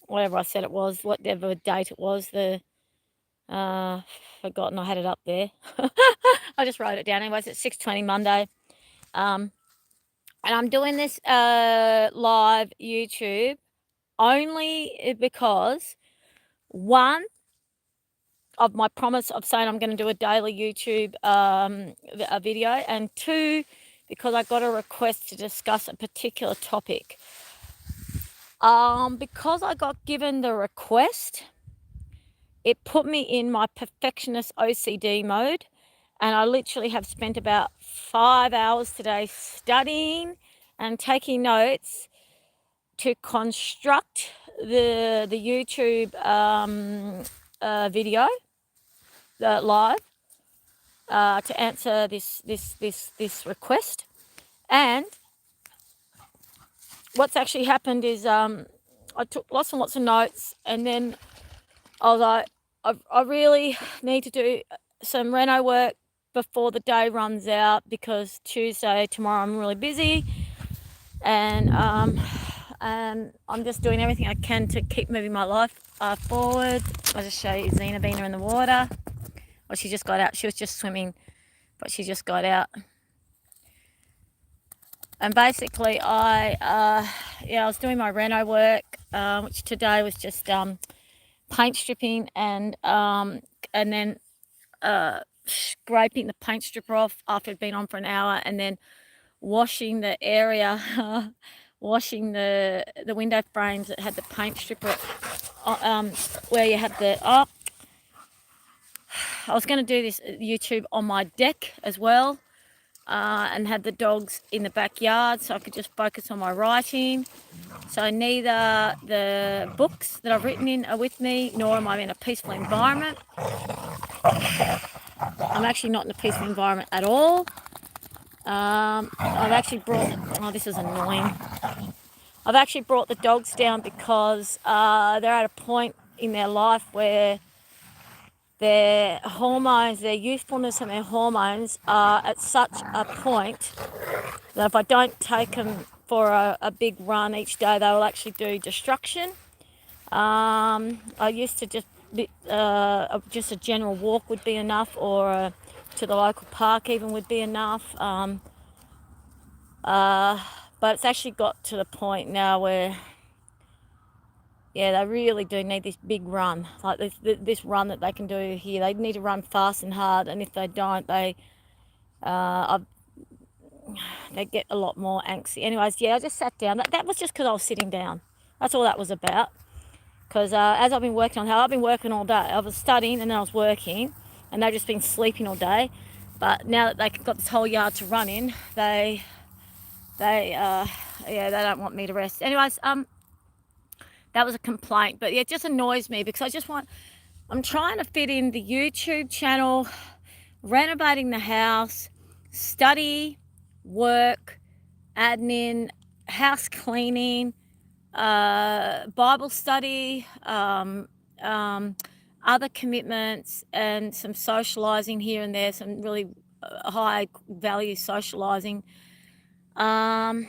whatever I said it was, whatever date it was, forgotten I had it up there. I just wrote it down. Anyways, it's 6:20 Monday. And I'm doing this live YouTube only because, one, of my promise of saying I'm going to do a daily YouTube a video, and two, because I got a request to discuss a particular topic. Because I got given the request, it put me in my perfectionist OCD mode, and I literally have spent about 5 hours today studying and taking notes to construct the YouTube video, the live, to answer this request. And what's actually happened is I took lots and lots of notes, and then I was like, I really need to do some reno work before the day runs out, because tomorrow I'm really busy, and I'm just doing everything I can to keep moving my life forward. I'll just show you Xena being in the water. Well, she just got out. She was just swimming, but she just got out. And basically, I was doing my reno work, which today was just paint stripping and then scraping the paint stripper off after it'd been on for an hour, and then washing the area, washing the window frames that had the paint stripper, where you had the. I was going to do this YouTube on my deck as well, and had the dogs in the backyard, so I could just focus on my writing. So neither the books that I've written in are with me, nor am I in a peaceful environment. I'm actually not in a peaceful environment at all. I've actually brought, this is annoying. I've actually brought the dogs down because they're at a point in their life where their hormones, their youthfulness and their hormones are at such a point that if I don't take them for a big run each day, they will actually do destruction. I used to just a general walk would be enough, or to the local park even would be enough. But it's actually got to the point now where, they really do need this big run, like this run that they can do here. They need to run fast and hard, and if they don't, they get a lot more angsty. Anyways, I just sat down. That was just because I was sitting down. That's all that was about. Because as I've been working all day. I was studying and then I was working, and they've just been sleeping all day. But now that they've got this whole yard to run in, they don't want me to rest. Anyways, that was a complaint, but it just annoys me because I'm trying to fit in the YouTube channel, renovating the house, study, work, admin, house cleaning, Bible study, other commitments, and some socializing here and there, some really high value socializing. And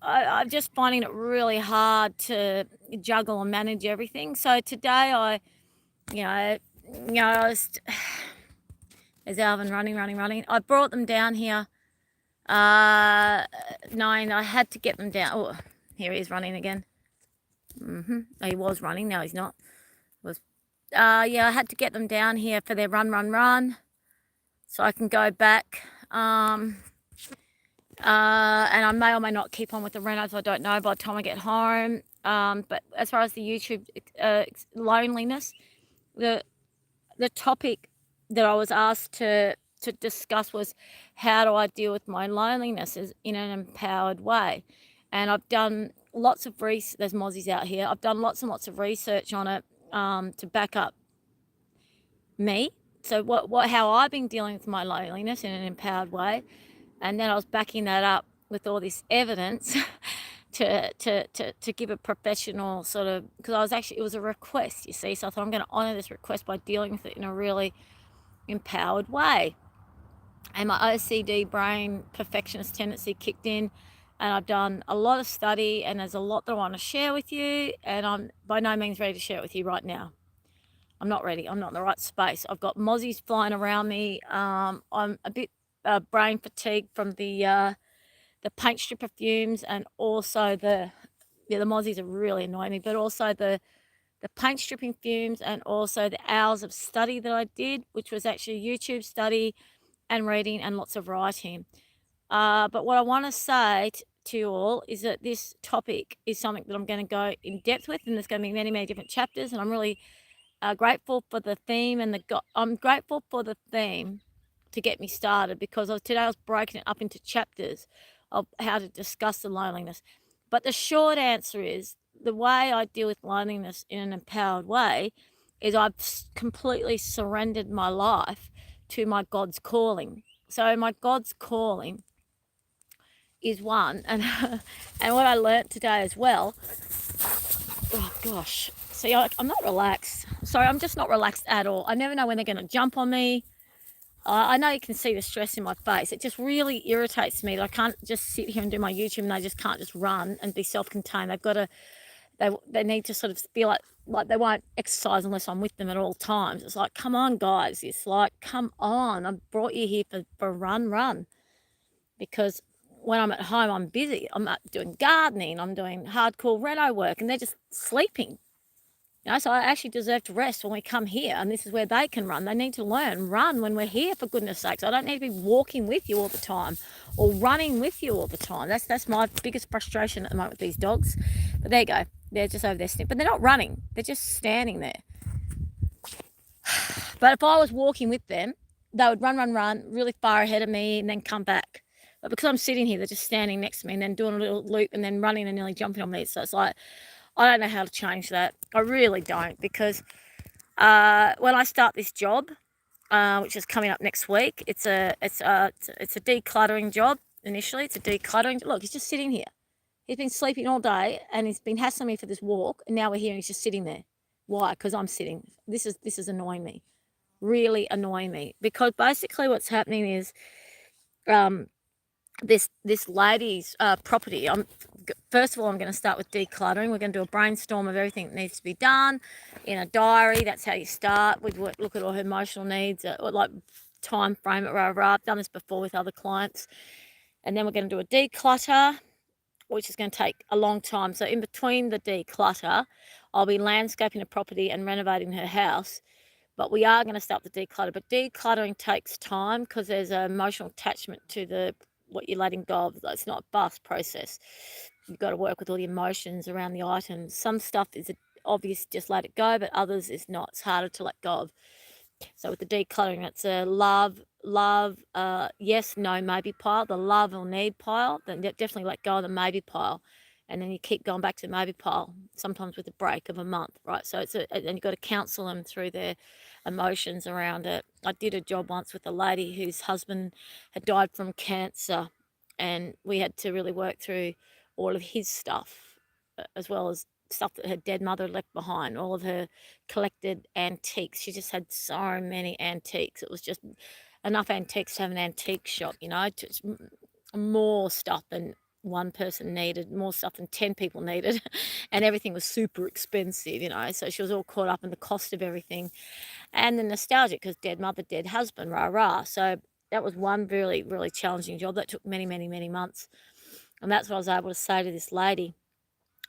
I'm just finding it really hard to juggle and manage everything. So today I was, there's Alvin running. I brought them down here, knowing I had to get them down. Oh, here he is running again. He was running, now he's not. I had to get them down here for their run, so I can go back. And I may or may not keep on with the renos, I don't know, by the time I get home. But as far as the YouTube loneliness, the topic that I was asked to discuss was, how do I deal with my loneliness in an empowered way? And I've done lots of research. There's mozzies out here. I've done lots and lots of research on it to back up me. So how I've been dealing with my loneliness in an empowered way. And then I was backing that up with all this evidence to give a professional sort of, because it was a request, you see. So I thought, I'm going to honour this request by dealing with it in a really empowered way. And my OCD brain perfectionist tendency kicked in, and I've done a lot of study, and there's a lot that I want to share with you, and I'm by no means ready to share it with you right now. I'm not ready. I'm not in the right space. I've got mozzies flying around me. I'm a bit brain fatigued from the paint stripper fumes, and also the mozzies are really annoying me, but also the paint stripping fumes, and also the hours of study that I did, which was actually a YouTube study and reading and lots of writing. But what I want to say to you all is that this topic is something that I'm going to go in depth with, and there's going to be many, many different chapters, and I'm really grateful for the theme, and I'm grateful for the theme to get me started, because today I was breaking it up into chapters of how to discuss the loneliness. But the short answer is, the way I deal with loneliness in an empowered way is I've completely surrendered my life to my God's calling. So my God's calling is one, and and what I learnt today as well. Oh gosh, see, I'm not relaxed. Sorry, I'm just not relaxed at all. I never know when they're going to jump on me. I know you can see the stress in my face. It just really irritates me that I can't just sit here and do my YouTube, and they just can't just run and be self-contained. They've got to, they need to sort of feel like they won't exercise unless I'm with them at all times. It's like, come on, guys. It's like, come on. I brought you here for a run. Because when I'm at home, I'm busy. I'm doing gardening. I'm doing hardcore reno work, and they're just sleeping. So I actually deserve to rest when we come here, and this is where they can run. They need to run when we're here, for goodness sakes. I don't need to be walking with you all the time or running with you all the time. That's my biggest frustration at the moment with these dogs. But there you go. They're just over there sniffing. But they're not running. They're just standing there. But if I was walking with them, they would run really far ahead of me and then come back. But because I'm sitting here, they're just standing next to me and then doing a little loop and then running and nearly jumping on me. So it's like, I don't know how to change that. I really don't, because when I start this job, which is coming up next week, it's a decluttering job. Initially, it's a decluttering. Look, he's just sitting here. He's been sleeping all day, and he's been hassling me for this walk, and now we're here and he's just sitting there. Why? Because I'm sitting. This is annoying me, really annoying me, because basically what's happening is this lady's property. First of all, I'm going to start with decluttering. We're going to do a brainstorm of everything that needs to be done in a diary. That's how you start. We look at all her emotional needs, like time frame it, I've done this before with other clients. And then we're going to do a declutter, which is going to take a long time. So in between the declutter, I'll be landscaping the property and renovating her house. But we are going to start the declutter. But decluttering takes time, because there's an emotional attachment to what you're letting go of. It's not a fast process. You've got to work with all the emotions around the items. Some stuff is obvious, just let it go, but others is not. It's harder to let go of. So with the decluttering, it's a love, yes, no, maybe pile. The love or need pile, then definitely let go of the maybe pile. And then you keep going back to the maybe pile, sometimes with a break of a month, right? So and you've got to counsel them through their emotions around it. I did a job once with a lady whose husband had died from cancer, and we had to really work through all of his stuff, as well as stuff that her dead mother left behind, all of her collected antiques. She just had so many antiques. It was just enough antiques to have an antique shop, just more stuff than one person needed, more stuff than 10 people needed, and everything was super expensive, so she was all caught up in the cost of everything and the nostalgia, because dead mother, dead husband, so that was one really, really challenging job that took many, many, many months. And that's what I was able to say to this lady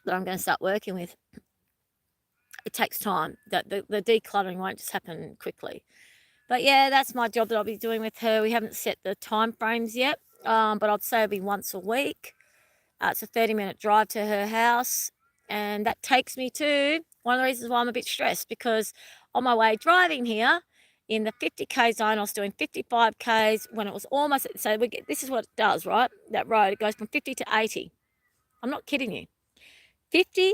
that I'm going to start working with. It takes time. That the decluttering won't just happen quickly. But yeah, that's my job that I'll be doing with her. We haven't set the time frames yet, but I'd say it'll be once a week. It's a 30-minute drive to her house, and that takes me to one of the reasons why I'm a bit stressed, because on my way driving here in the 50k zone, I was doing 55k's when it was almost, so this is what it does, right? That road, it goes from 50 to 80. I'm not kidding you. 50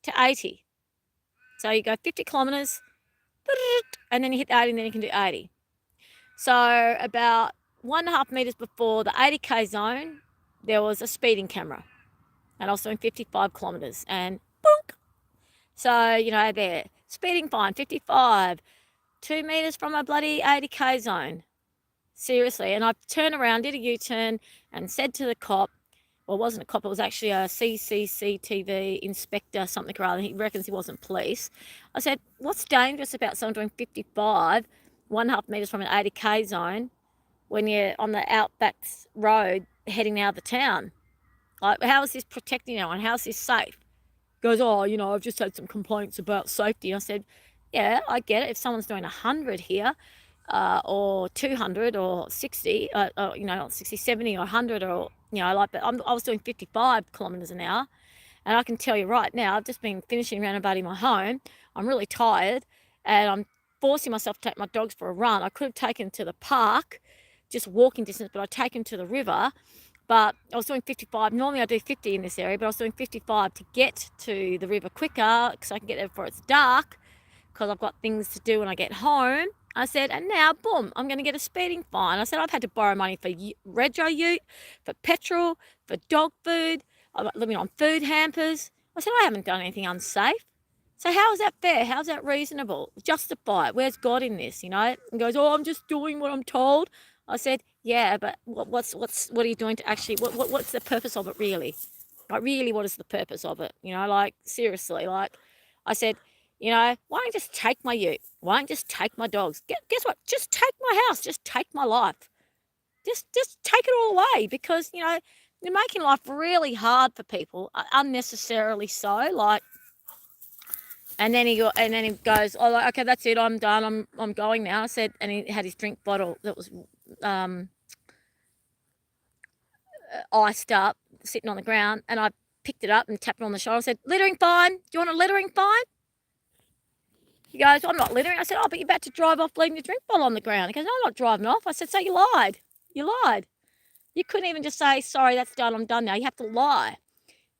to 80. So you go 50 kilometres, and then you hit 80, and then you can do 80. So about 1.5 metres before the 80k zone, there was a speeding camera, and I was doing 55 kilometres, and bonk. So, there, speeding fine, 55, 2 metres from a bloody 80k zone. Seriously. And I turned around, did a U-turn, and said to the cop, well, it wasn't a cop, it was actually a CCCTV inspector, something or other. He reckons he wasn't police. I said, what's dangerous about someone doing 55, 1.5 metres from an 80k zone when you're on the outback road heading out of the town? Like, how is this protecting anyone? How is this safe? Goes, oh, I've just had some complaints about safety. I said, yeah, I get it. If someone's doing 100 here, or 200 or 60, not 60, 70 or 100 or, but I was doing 55 kilometres an hour. And I can tell you right now, I've just been finishing renovating my home. I'm really tired and I'm forcing myself to take my dogs for a run. I could have taken to the park, just walking distance, but I'd taken to the river. But I was doing 55. Normally I do 50 in this area, but I was doing 55 to get to the river quicker because I can get there before it's dark, because I've got things to do when I get home. I said, and now, boom, I'm going to get a speeding fine. I said, I've had to borrow money for retro ute, for petrol, for dog food. I'm living on food hampers. I said, I haven't done anything unsafe. So how is that fair? How's that reasonable? Justify it. Where's God in this, And goes, oh, I'm just doing what I'm told. I said, yeah, but what are you doing to actually, what's the purpose of it really? Like, really, what is the purpose of it? Seriously, I said, why don't you just take my ute? Why don't you just take my dogs? Guess what? Just take my house. Just take my life. Just take it all away, because, you're making life really hard for people, unnecessarily so. And then he goes, oh, okay, that's it. I'm done. I'm going now. I said, and he had his drink bottle that was iced up, sitting on the ground, and I picked it up and tapped it on the shoulder. I said, littering fine. Do you want a littering fine? He goes, I'm not littering. I said, oh, but you're about to drive off leaving your drink bottle on the ground. He goes, no, I'm not driving off. I said, so you lied. You lied. You couldn't even just say, sorry, that's done. I'm done now. You have to lie.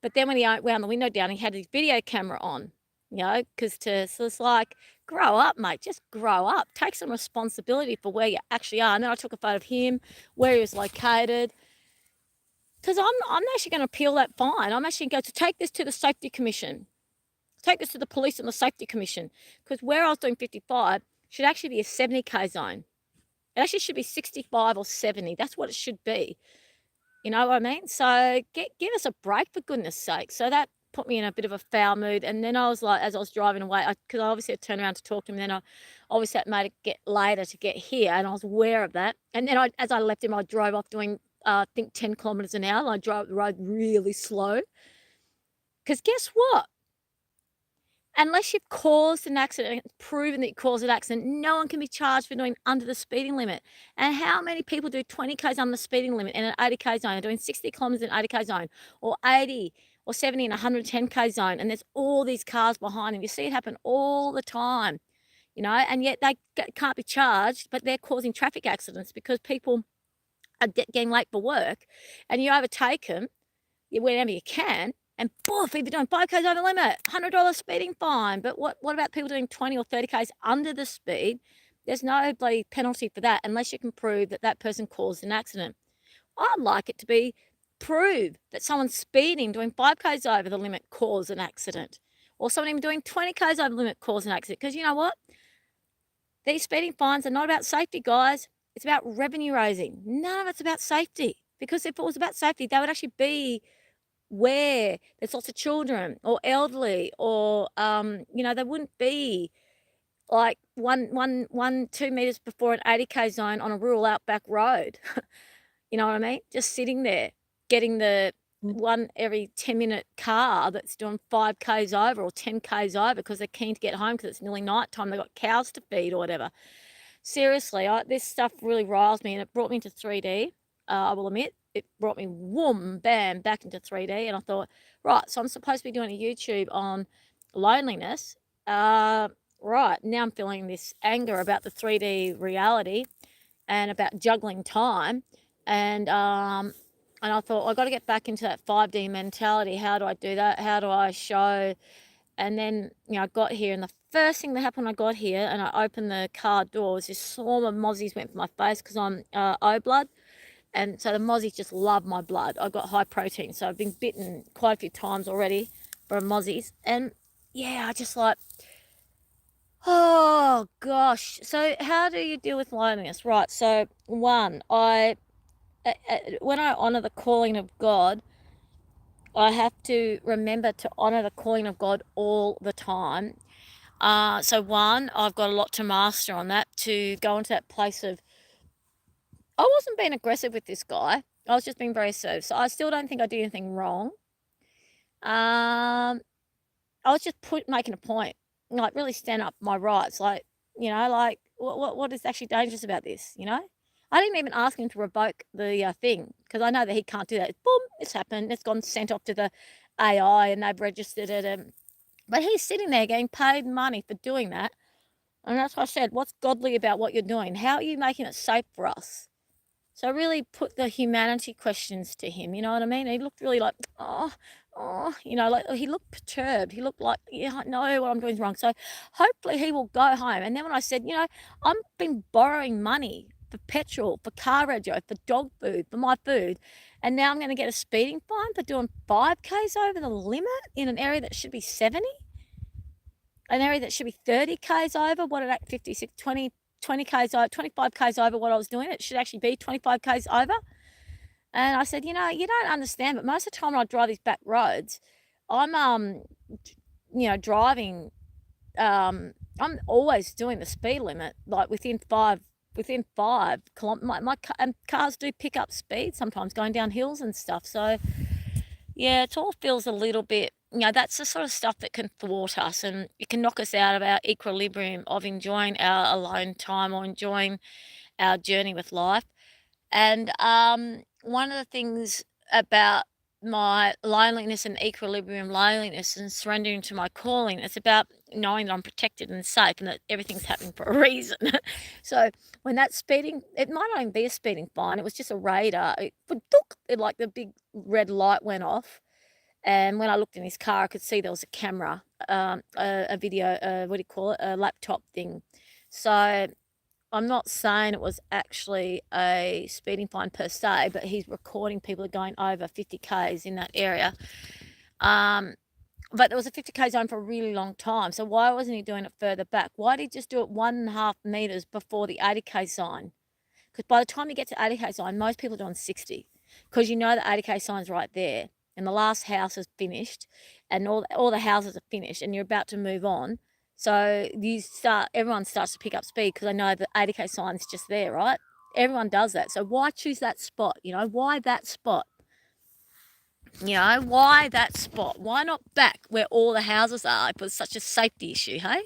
But then when he wound the window down, he had his video camera on, so it's like, grow up, mate. Just grow up. Take some responsibility for where you actually are. And then I took a photo of him, where he was located. Because I'm actually going to appeal that fine. I'm actually going to take this to the Safety Commission. Take this to the Police and the Safety Commission. Because where I was doing 55 should actually be a 70k zone. It actually should be 65 or 70. That's what it should be. You know what I mean? So give us a break, for goodness sake. So that put me in a bit of a foul mood. And then I was like, as I was driving away, because I obviously had to turn around to talk to him. Then I obviously had made it get later to get here, and I was aware of that. And then as I left him, I drove off doing, I think, 10 kilometres an hour. And I drove the road really slow. Because guess what? Unless you've caused an accident, it's proven that you caused an accident, no one can be charged for doing under the speeding limit. And how many people do 20 k's under the speeding limit in an 80k zone? They're doing 60 kilometres in an 80k zone, or 80 or 70 in a 110k zone, and there's all these cars behind them. You see it happen all the time, and yet they can't be charged, but they're causing traffic accidents because people are getting late for work, and you overtake them whenever you can. And boof, if you're doing 5k's over the limit, $100 speeding fine. But what about people doing 20 or 30k's under the speed? There's no bloody penalty for that unless you can prove that that person caused an accident. I'd like it to be prove that someone speeding, doing 5k's over the limit, caused an accident. Or someone even doing 20k's over the limit caused an accident. Because you know what? These speeding fines are not about safety, guys. It's about revenue raising. None of it's about safety. Because if it was about safety, they would actually be where there's lots of children or elderly, or they wouldn't be like 2 meters before an 80k zone on a rural outback road. You know what I mean? Just sitting there getting the one every 10-minute car that's doing 5k's over or 10k's over because they're keen to get home because it's nearly night time. They've got cows to feed or whatever. Seriously, this stuff really riles me, and it brought me into 3D. I will admit, it brought me whoom, bam, back into 3D. And I thought, right, so I'm supposed to be doing a YouTube on loneliness. Right, now I'm feeling this anger about the 3D reality and about juggling time. And I thought, I've got to get back into that 5D mentality. How do I do that? How do I show? And then, I got here, and the first thing that happened when I got here and I opened the car door was this swarm of mozzies went for my face because I'm O blood. And so the mozzies just love my blood. I've got high protein, so I've been bitten quite a few times already from mozzies. And yeah, I just like, oh gosh. So how do you deal with loneliness? Right. So one, when I honor the calling of God, I have to remember to honour the calling of God all the time. So one, I've got a lot to master on that, to go into that place of, I wasn't being aggressive with this guy. I was just being very assertive. So I still don't think I did anything wrong. I was just making a point, like really stand up for my rights. Like, like what is actually dangerous about this? I didn't even ask him to revoke the thing, because I know that he can't do that. Boom, it's happened. It's gone sent off to the AI and they've registered it. But he's sitting there getting paid money for doing that. And that's what I said. What's godly about what you're doing? How are you making it safe for us? So I really put the humanity questions to him, you know what I mean? He looked really like, like he looked perturbed. He looked like, yeah, I know what I'm doing is wrong. So hopefully he will go home. And then when I said, I've been borrowing money for petrol, for car radio, for dog food, for my food, and now I'm going to get a speeding fine for doing 5Ks over the limit in an area that should be 70, an area that should be 30Ks over, what at 56, 20Ks over, 25Ks over what I was doing. It should actually be 25Ks over. And I said, you don't understand, but most of the time when I drive these back roads, I'm, driving, I'm always doing the speed limit, like within 5 kilometers. Cars do pick up speed sometimes going down hills and stuff. So, yeah, it all feels a little bit, that's the sort of stuff that can thwart us, and it can knock us out of our equilibrium of enjoying our alone time or enjoying our journey with life. And one of the things about my loneliness and equilibrium loneliness and surrendering to my calling, it's about knowing that I'm protected and safe and that everything's happening for a reason. So when that speeding, it might not even be a speeding fine, it was just a radar. Like the big red light went off. And when I looked in his car, I could see there was a camera, a video, what do you call it, a laptop thing. So I'm not saying it was actually a speeding fine per se, but he's recording people going over 50Ks in that area. But there was a 50K zone for a really long time. So why wasn't he doing it further back? Why did he just do it 1.5 meters before the 80K sign? Because by the time you get to 80K sign, most people are doing 60, because the 80K sign's right there and the last house is finished and all the houses are finished and you're about to move on. So everyone starts to pick up speed because they know the 80K sign's just there, right? Everyone does that. So why choose that spot? Why that spot? Why that spot? Why not back where all the houses are? It was such a safety issue, hey?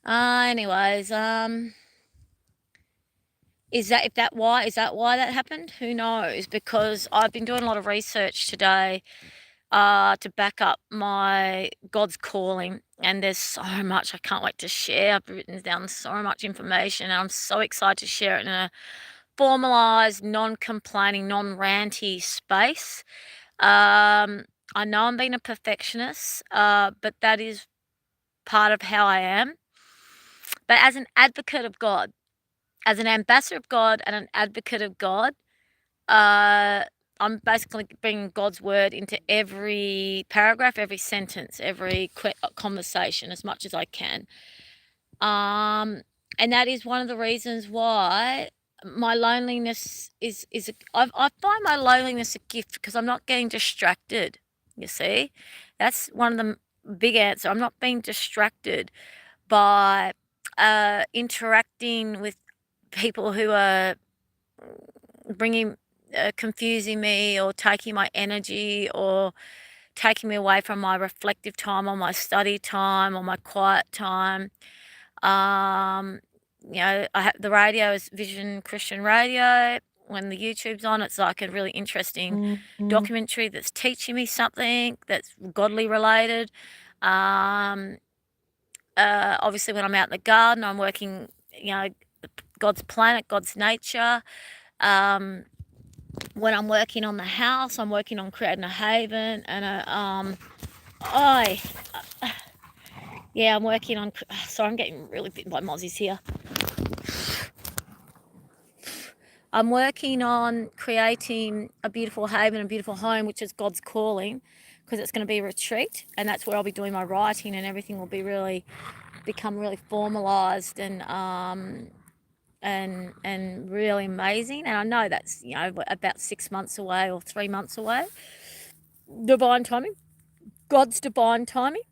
Anyways, is that why that happened? Who knows? Because I've been doing a lot of research today to back up my God's calling, and there's so much I can't wait to share. I've written down so much information, and I'm so excited to share it in a formalized, non-complaining, non-ranty space. I know I'm being a perfectionist, but that is part of how I am. But as an advocate of God, as an ambassador of God and an advocate of God, I'm basically bringing God's word into every paragraph, every sentence, every conversation as much as I can. And that is one of the reasons why my loneliness I find my loneliness a gift, because I'm not getting distracted. You see, that's one of the big answer. I'm not being distracted by interacting with people who are confusing me or taking my energy or taking me away from my reflective time or my study time or my quiet time. The radio is Vision Christian Radio. When the YouTube's on, it's like a really interesting documentary that's teaching me something that's godly related. Obviously, when I'm out in the garden, I'm working, God's planet, God's nature. When I'm working on the house, I'm working on creating a haven and I'm working on. Sorry, I'm getting really bitten by mozzies here. I'm working on creating a beautiful haven, a beautiful home, which is God's calling, because it's going to be a retreat, and that's where I'll be doing my writing, and everything will be become really formalized and really amazing. And I know that's about 6 months away or 3 months away. divine timing, God's divine timing.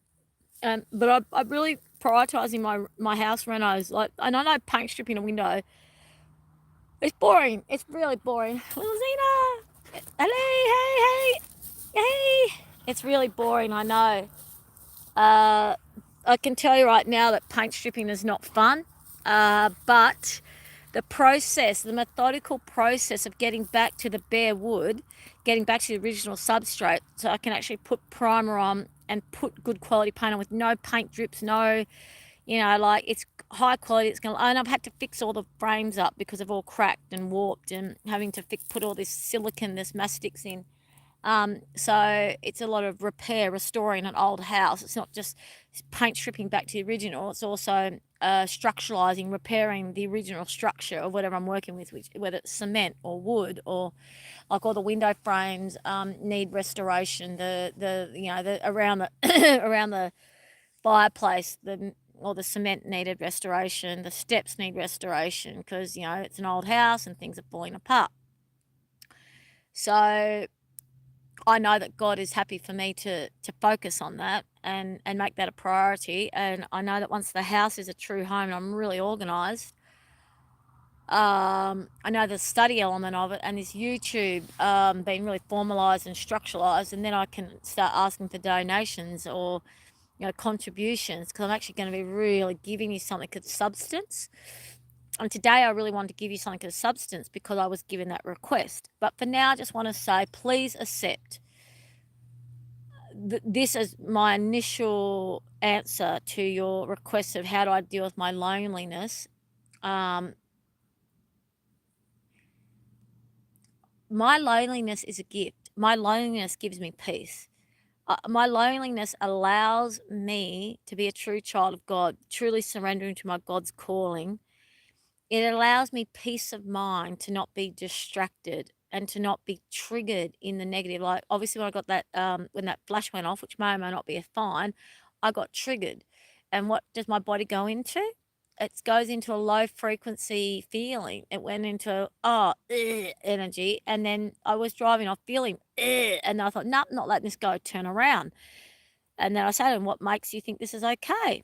But I'm really prioritising my house renos. Like, and I know paint stripping a window, it's boring. It's really boring. Little Zena, hello, hey. It's really boring, I know. I can tell you right now that paint stripping is not fun, but the process, the methodical process of getting back to the bare wood, getting back to the original substrate, so I can actually put primer on and put good quality paint on with no paint drips, no, like, it's high quality. And I've had to fix all the frames up because they've all cracked and warped, and having to put all this silicone, this mastics in. So it's a lot of restoring an old house. It's not just paint stripping back to the original. It's also structuralizing, repairing the original structure of whatever I'm working with, whether it's cement or wood, or like all the window frames need restoration. The around the around the fireplace, all the cement needed restoration. The steps need restoration because it's an old house and things are falling apart. So I know that God is happy for me to focus on that and make that a priority. And I know that once the house is a true home and I'm really organised, I know the study element of it and this YouTube being really formalised and structuralised, and then I can start asking for donations or contributions, because I'm actually going to be really giving you something of substance. And today I really wanted to give you something of substance because I was given that request. But for now, I just want to say, please accept this is my initial answer to your request of how do I deal with my loneliness. My loneliness is a gift. My loneliness gives me peace. My loneliness allows me to be a true child of God, truly surrendering to my God's calling. It allows me peace of mind to not be distracted and to not be triggered in the negative. Like, obviously, when I got that, when that flash went off, which may or may not be a fine, I got triggered. And what does my body go into? It goes into a low frequency feeling. It went into energy, and then I was driving off feeling and I thought, nope, not letting this go. Turn around. And then I said to him, what makes you think this is okay?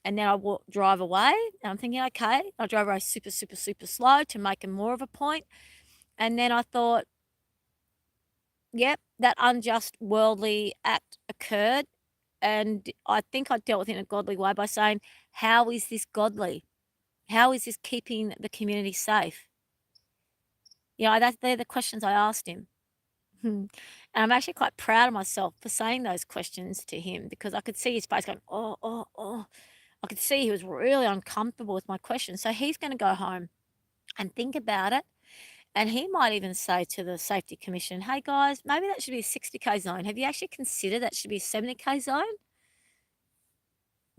And then I drive away, and I'm thinking, okay. I drove away super, super, super slow to make more of a point. And then I thought, yep, that unjust worldly act occurred. And I think I dealt with it in a godly way by saying, how is this godly? How is this keeping the community safe? They're the questions I asked him. And I'm actually quite proud of myself for saying those questions to him, because I could see his face going, oh. I could see he was really uncomfortable with my question. So he's going to go home and think about it. And he might even say to the Safety Commission, hey guys, maybe that should be a 60K zone. Have you actually considered that should be a 70K zone?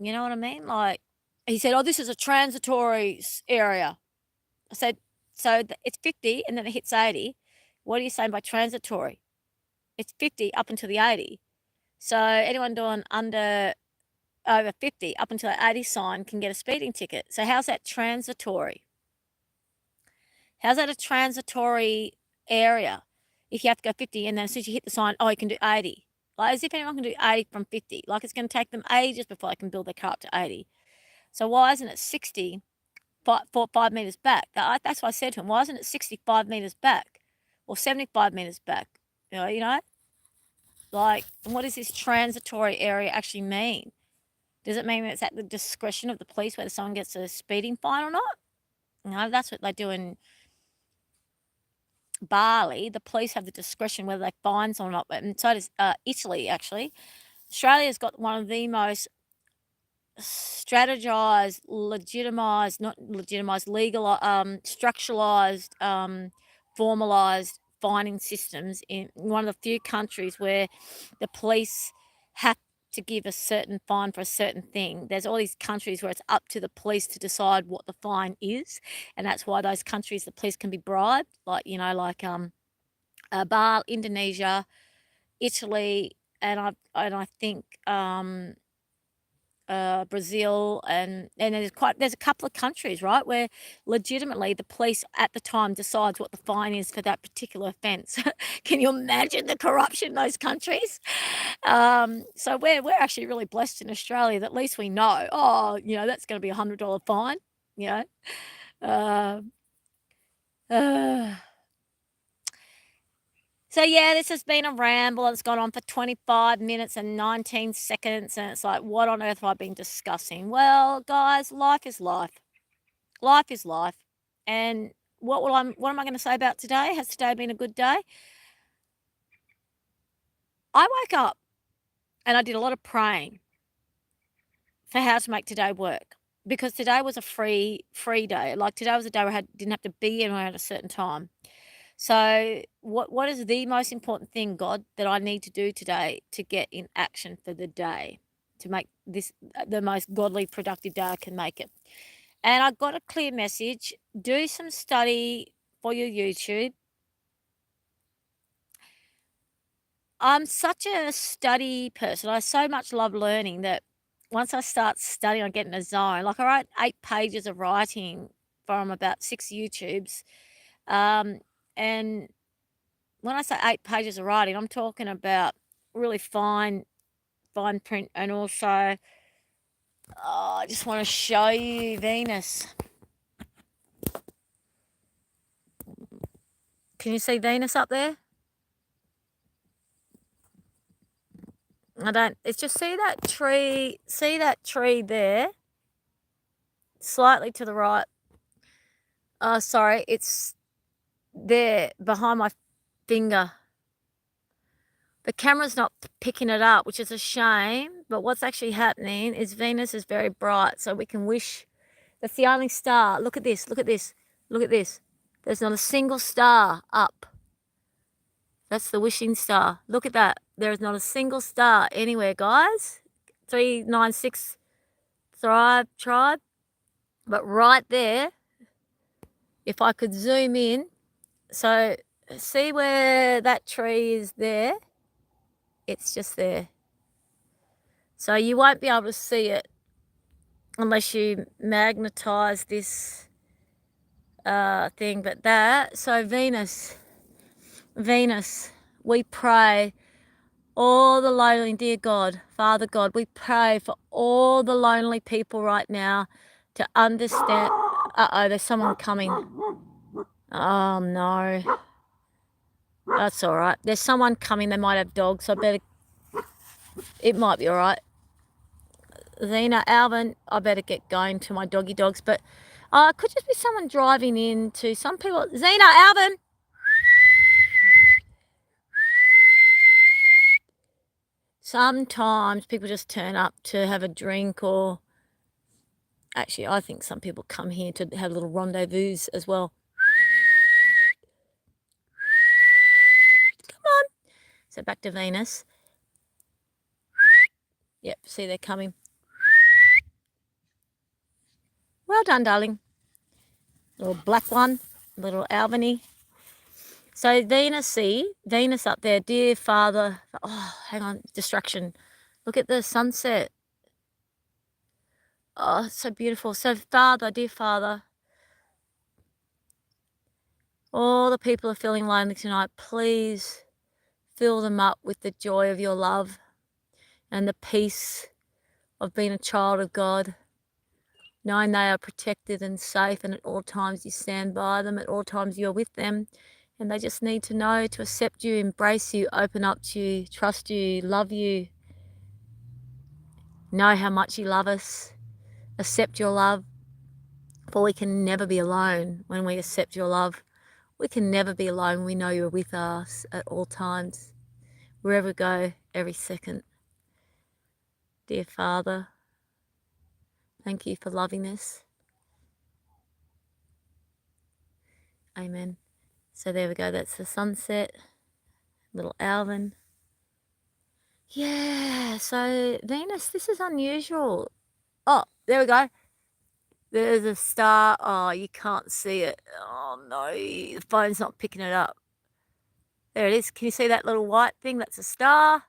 You know what I mean? Like, he said, oh, this is a transitory area. I said, so it's 50 and then it hits 80. What are you saying by transitory? It's 50 up until the 80. So anyone doing over 50 up until the 80 sign can get a speeding ticket. So how's that transitory? How's that a transitory area if you have to go 50 and then as soon as you hit the sign, oh, you can do 80? Like, as if anyone can do 80 from 50. Like, it's going to take them ages before they can build their car up to 80. So why isn't it 60, 5 metres back? That's what I said to him. Why isn't it 65 metres back or 75 metres back? Like, what does this transitory area actually mean? Does it mean it's at the discretion of the police whether someone gets a speeding fine or not? That's what they do in Bali. The police have the discretion whether they fine or not, and so does Italy, actually. Australia's got one of the most strategized, legal, structuralized, formalized fining systems, in one of the few countries where the police have to give a certain fine for a certain thing. There's all these countries where it's up to the police to decide what the fine is, and that's why those countries, the police can be bribed, like Bali, Indonesia, Italy, and I think Brazil, and there's a couple of countries, right, where legitimately the police at the time decides what the fine is for that particular offence. Can you imagine the corruption in those countries? So we're actually really blessed in Australia that at least we know, oh, that's going to be $100 fine, you know. Uh, uh, So yeah, this has been a ramble. It's gone on for 25 minutes and 19 seconds, and it's like, what on earth have I been discussing? Well, guys, life is life. Life is life. And what am I going to say about today? Has today been a good day? I woke up and I did a lot of praying for how to make today work, because today was a free day. Like, today was a day where I didn't have to be anywhere at a certain time. So what is the most important thing, God, that I need to do today to get in action for the day, to make this the most godly, productive day I can make it? And I got a clear message. Do some study for your YouTube. I'm such a study person. I so much love learning that once I start studying, I get in a zone. Like, I write 8 pages of writing from about 6 YouTubes. And when I say 8 pages of writing, I'm talking about really fine print. And also, I just want to show you Venus. Can you see Venus up there? It's just, see that tree there? Slightly to the right. Sorry, it's there behind my finger. The camera's not picking it up, which is a shame, but what's actually happening is Venus is very bright, so we can wish. That's the only star. Look at this, look at this, look at this. There's not a single star up. That's the wishing star. Look at that. There is not a single star anywhere, guys. 396 tribe. But right there, if I could zoom in, so see where that tree is there? It's just there. So you won't be able to see it unless you magnetize this thing. But that, so Venus, we pray all the lonely, dear God, Father God, we pray for all the lonely people right now to understand. Uh-oh, there's someone coming. Oh, no. That's all right. There's someone coming. They might have dogs, so it might be all right. Zena, Alvin, I better get going to my doggy dogs. But it could just be someone driving in to some people. Zena, Alvin. Sometimes people just turn up to have a drink, or actually I think some people come here to have little rendezvous as well. Come on. So back to Venus. Yep, see, they're coming. Well done, darling. Little black one, little Albany. So Venus up there, dear Father. Oh, hang on, distraction. Look at the sunset. Oh, it's so beautiful. So Father, dear Father, all the people are feeling lonely tonight. Please fill them up with the joy of your love and the peace of being a child of God, knowing they are protected and safe, and at all times you stand by them, at all times you're with them, and they just need to know to accept you, embrace you, open up to you, trust you, love you, know how much you love us, accept your love, for we can never be alone when we accept your love. We can never be alone. We know you're with us at all times, wherever we go, every second. Dear Father, thank you for loving us. Amen. So there we go. That's the sunset. Little Alvin. Yeah, so Venus, this is unusual. Oh, there we go. There's a star. Oh, you can't see it. Oh, no. The phone's not picking it up. There it is. Can you see that little white thing? That's a star.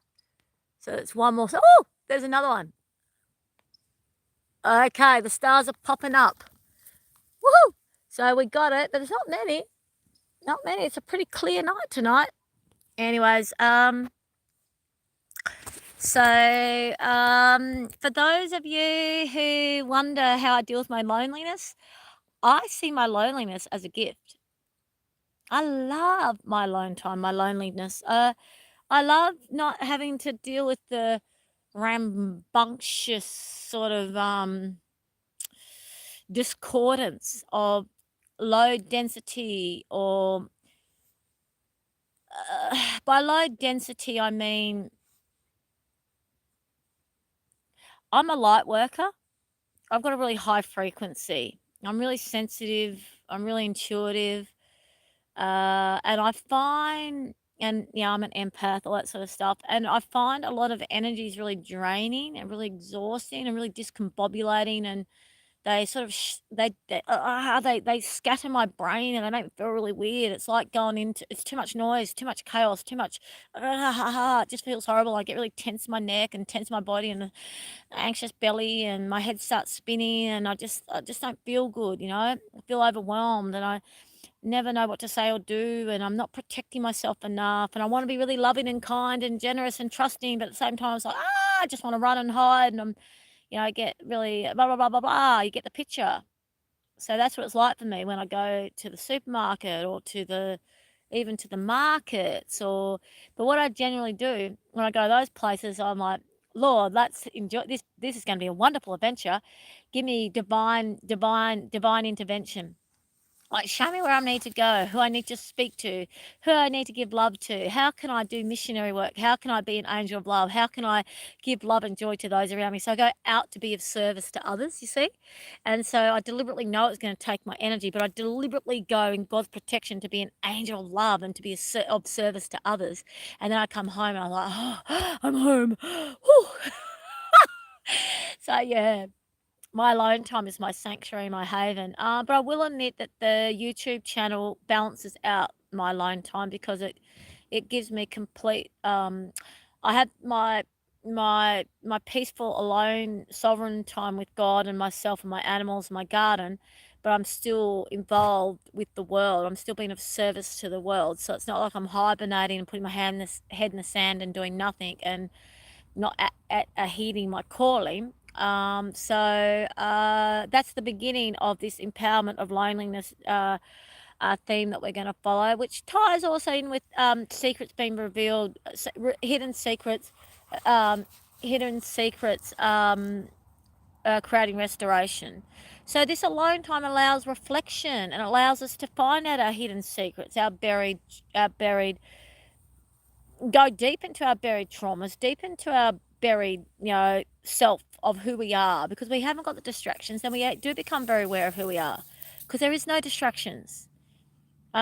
So it's one more. Oh, there's another one. Okay, the stars are popping up. Woohoo! So we got it, but there's not many. Not many. It's a pretty clear night tonight. Anyways, for those of you who wonder how I deal with my loneliness, I see my loneliness as a gift. I love my alone time, my loneliness. I love not having to deal with the rambunctious sort of discordance of low density or by low density I mean I'm a light worker. I've got a really high frequency. I'm really sensitive. I'm really intuitive. And I find, and yeah, I'm an empath, all that sort of stuff. And I find a lot of energy is really draining and really exhausting and really discombobulating. And they sort of, they scatter my brain and they make me feel really weird. It's like going into, it's too much noise, too much chaos, too much, it just feels horrible. I get really tense in my neck and tense my body and anxious belly and my head starts spinning and I just don't feel good, you know. I feel overwhelmed and I never know what to say or do and I'm not protecting myself enough and I want to be really loving and kind and generous and trusting, but at the same time it's like, I just want to run and hide and I get really blah blah blah blah blah. You get the picture. So that's what it's like for me when I go to the supermarket or even to the markets but what I generally do when I go to those places, I'm like, Lord, let's enjoy this. This is going to be a wonderful adventure. Give me divine intervention. Like, show me where I need to go, who I need to speak to, who I need to give love to. How can I do missionary work? How can I be an angel of love? How can I give love and joy to those around me? So I go out to be of service to others, you see? And so I deliberately know it's going to take my energy, but I deliberately go in God's protection to be an angel of love and to be of service to others. And then I come home and I'm like, oh, I'm home. Whew. So, yeah. My alone time is my sanctuary, my haven. But I will admit that the YouTube channel balances out my alone time because it gives me complete. I have my peaceful, alone, sovereign time with God and myself and my animals and my garden, but I'm still involved with the world. I'm still being of service to the world. So it's not like I'm hibernating and putting my head in the sand and doing nothing and not heeding my calling. That's the beginning of this empowerment of loneliness theme that we're going to follow, which ties also in with secrets being revealed, hidden secrets, hidden secrets, creating restoration. So this alone time allows reflection and allows us to find out our hidden secrets, our buried go deep into our buried traumas, deep into our buried, self of who we are, because we haven't got the distractions, then we do become very aware of who we are, because there is no distractions. Be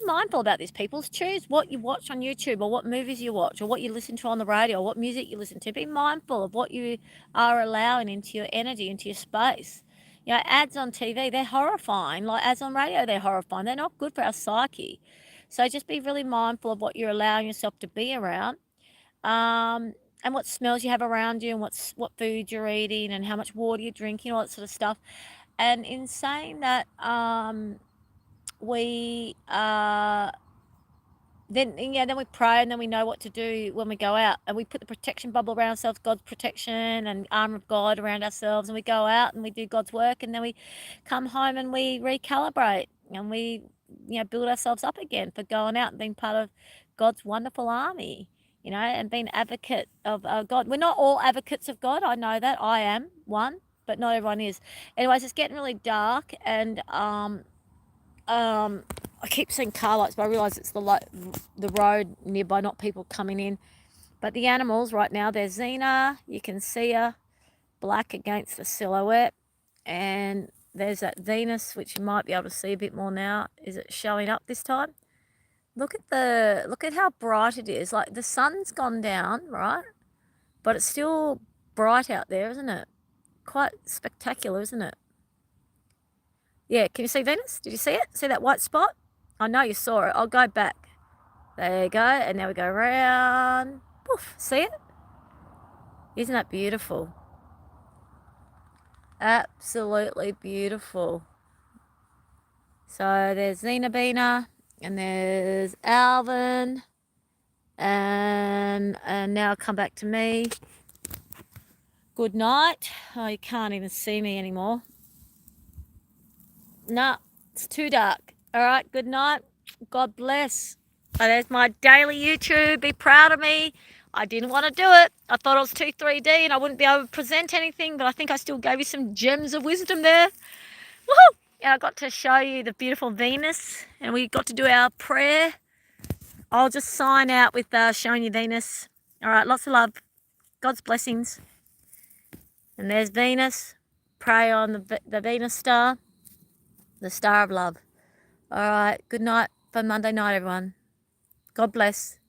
mindful about this, people. Choose what you watch on YouTube or what movies you watch or what you listen to on the radio or what music you listen to. Be mindful of what you are allowing into your energy, into your space. Ads on TV, they're horrifying. Like ads on radio, they're horrifying. They're not good for our psyche. So just be really mindful of what you're allowing yourself to be around, and what smells you have around you and what food you're eating and how much water you're drinking, all that sort of stuff. And in saying that, we then we pray and then we know what to do when we go out and we put the protection bubble around ourselves, God's protection and armor of God around ourselves, and we go out and we do God's work, and then we come home and we recalibrate and we build ourselves up again for going out and being part of God's wonderful army, and being advocate of God. We're not all advocates of God. I know that. I am one, but not everyone is. Anyways, it's getting really dark and I keep seeing car lights, but I realise it's the road nearby, not people coming in. But the animals right now, there's Xena. You can see her black against the silhouette. And there's that Venus, which you might be able to see a bit more now. Is it showing up this time? Look at how bright it is. Like the sun's gone down, right? But it's still bright out there, isn't it? Quite spectacular, isn't it? Yeah, can you see Venus? Did you see it? See that white spot? I know you saw it. I'll go back. There you go. And now we go around. Poof. See it? Isn't that beautiful? Absolutely beautiful. So there's Zena Bina, and there's Alvin, and now come back to me. Good night. Oh, you can't even see me anymore. No, it's too dark. All right, good night. God bless. Oh, there's my daily YouTube. Be proud of me. I didn't want to do it. I thought it was too 3D and I wouldn't be able to present anything, but I think I still gave you some gems of wisdom there. Woohoo! And I got to show you the beautiful Venus, and we got to do our prayer. I'll just sign out with showing you Venus. All right, lots of love. God's blessings. And there's Venus. Pray on the Venus star, the star of love. All right, good night for Monday night, everyone. God bless.